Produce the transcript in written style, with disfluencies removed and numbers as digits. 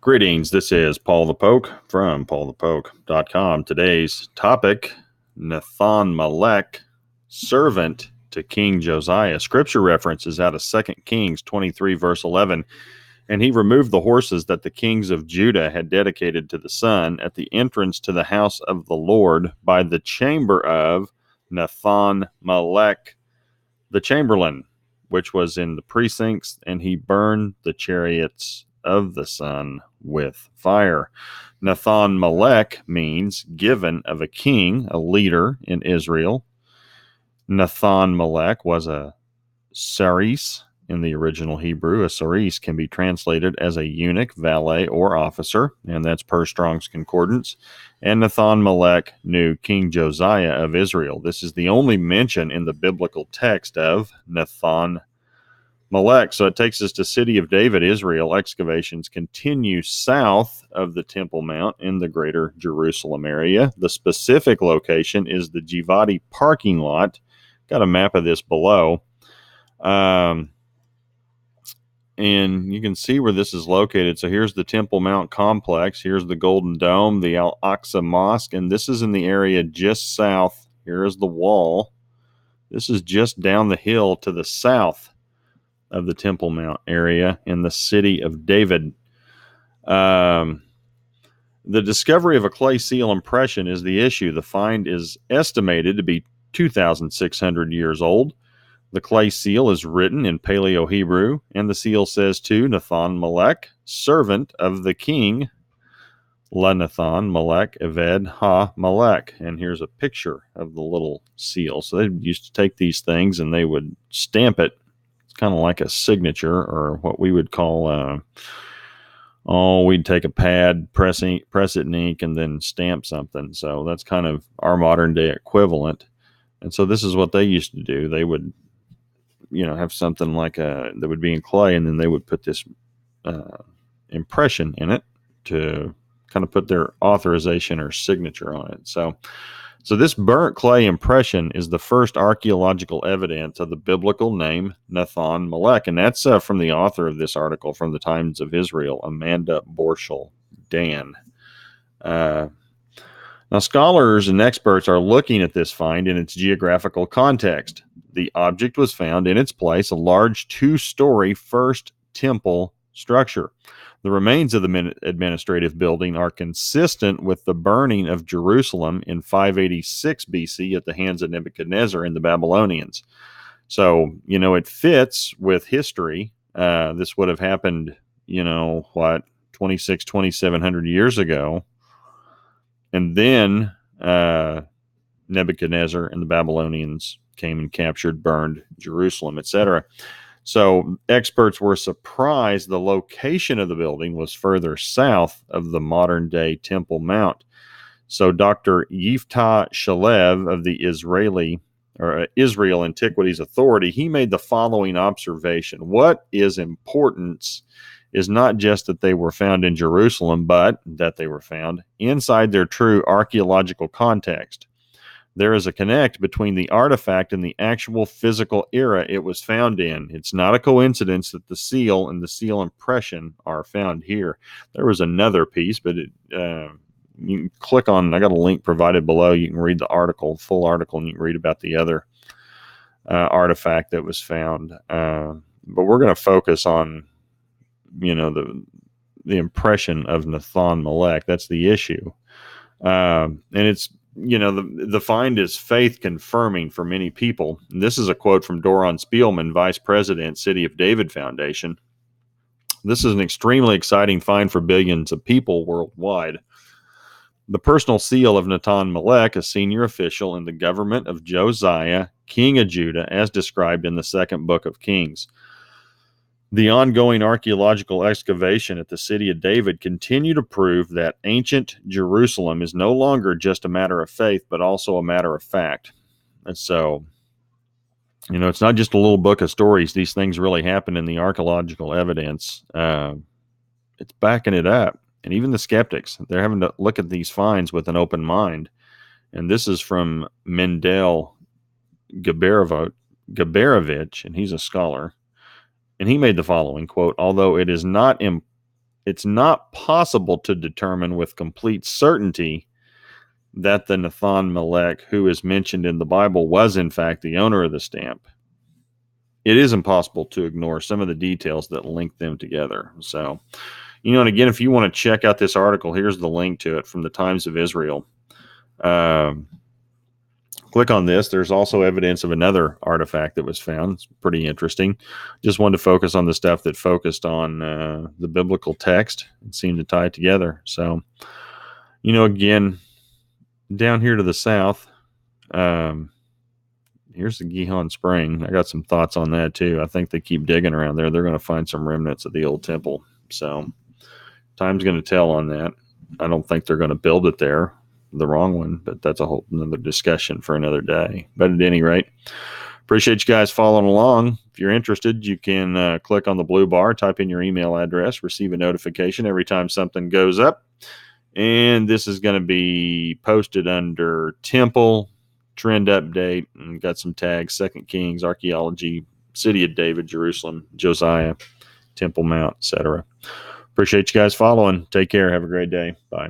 Greetings, this is Paul the Poke from PaulthePoke.com. Today's topic, Nathan-Melech, servant to King Josiah. Scripture reference is out of 2 Kings 23, verse 11. And he removed the horses that the kings of Judah had dedicated to the sun at the entrance to the house of the Lord by the chamber of Nathan-Melech, the chamberlain, which was in the precincts, and he burned the chariots of the sun with fire. Nathan-Melech means given of a king, a leader in Israel. Nathan-Melech was a saris in the original Hebrew. A saris can be translated as a eunuch, valet, or officer, and that's per Strong's Concordance. And Nathan-Melech knew King Josiah of Israel. This is the only mention in the biblical text of Nathan-Melech. So it takes us to City of David, Israel. Excavations continue south of the Temple Mount in the greater Jerusalem area. The specific location is the Givati Parking Lot. Got a map of this below. And you can see where this is located. So here's the Temple Mount complex. Here's the Golden Dome, the Al-Aqsa Mosque, and this is in the area just south. Here is the wall. This is just down the hill to the south of the Temple Mount area in the City of David. The discovery of a clay seal impression is the issue. The find is estimated to be 2,600 years old. The clay seal is written in Paleo-Hebrew, and the seal says to Nathan-Melech, servant of the king, Nathan-Melech Eved ha-Melech. And here's a picture of the little seal. So they used to take these things and they would stamp it. It's kind of like a signature, or what we would call, we'd take a pad, press it in ink, and then stamp something. So that's kind of our modern day equivalent. And so this is what they used to do. They would have something like that would be in clay, and then they would put this impression in it to kind of put their authorization or signature on it. So this burnt clay impression is the first archaeological evidence of the biblical name Nathan-Melech, and that's from the author of this article from the Times of Israel, Amanda Borschel Dan. Now, scholars and experts are looking at this find in its geographical context. The object was found in its place, a large two-story first temple structure. The remains of the administrative building are consistent with the burning of Jerusalem in 586 BC at the hands of Nebuchadnezzar and the Babylonians. So, it fits with history. This would have happened, 2,700 years ago. And then Nebuchadnezzar and the Babylonians came and captured, burned Jerusalem, etc. So experts were surprised the location of the building was further south of the modern-day Temple Mount. So Dr. Yiftah Shalev of the Israel Antiquities Authority, he made the following observation. What is importance is not just that they were found in Jerusalem, but that they were found inside their true archaeological context. There is a connect between the artifact and the actual physical era it was found in. It's not a coincidence that the seal and the seal impression are found here. There was another piece, but you can click on, I got a link provided below. You can read the article, full article, and you can read about the other artifact that was found. But we're going to focus on the impression of Nathan-Melech. That's the issue. And it's, the find is faith confirming for many people. And this is a quote from Doron Spielman, Vice President, City of David Foundation. This is an extremely exciting find for billions of people worldwide. The personal seal of Nathan-Melech, a senior official in the government of Josiah, king of Judah, as described in the second book of Kings. The ongoing archaeological excavation at the City of David continue to prove that ancient Jerusalem is no longer just a matter of faith, but also a matter of fact. And so, it's not just a little book of stories. These things really happen in the archaeological evidence. It's backing it up. And even the skeptics, they're having to look at these finds with an open mind. And this is from Mendel Gaberovich, and he's a scholar. And he made the following quote, although it is not it's not possible to determine with complete certainty that the Nathan-Melech who is mentioned in the Bible was in fact the owner of the stamp. It is impossible to ignore some of the details that link them together. So, and again, if you want to check out this article, here's the link to it from the Times of Israel. Click on this. There's also evidence of another artifact that was found. It's pretty interesting. Just wanted to focus on the stuff that focused on the biblical text and seemed to tie it together. So, again, down here to the south, here's the Gihon Spring. I got some thoughts on that too. I think they keep digging around there. They're going to find some remnants of the old temple. So time's going to tell on that. I don't think they're going to build it there, the wrong one, but that's a whole another discussion for another day. But at any rate, appreciate you guys following along. If you're interested, you can click on the blue bar, type in your email address, receive a notification every time something goes up. And this is going to be posted under Temple, Trend Update, and got some tags: 2 Kings, Archaeology, City of David, Jerusalem, Josiah, Temple Mount, etc. Appreciate you guys following. Take care. Have a great day. Bye.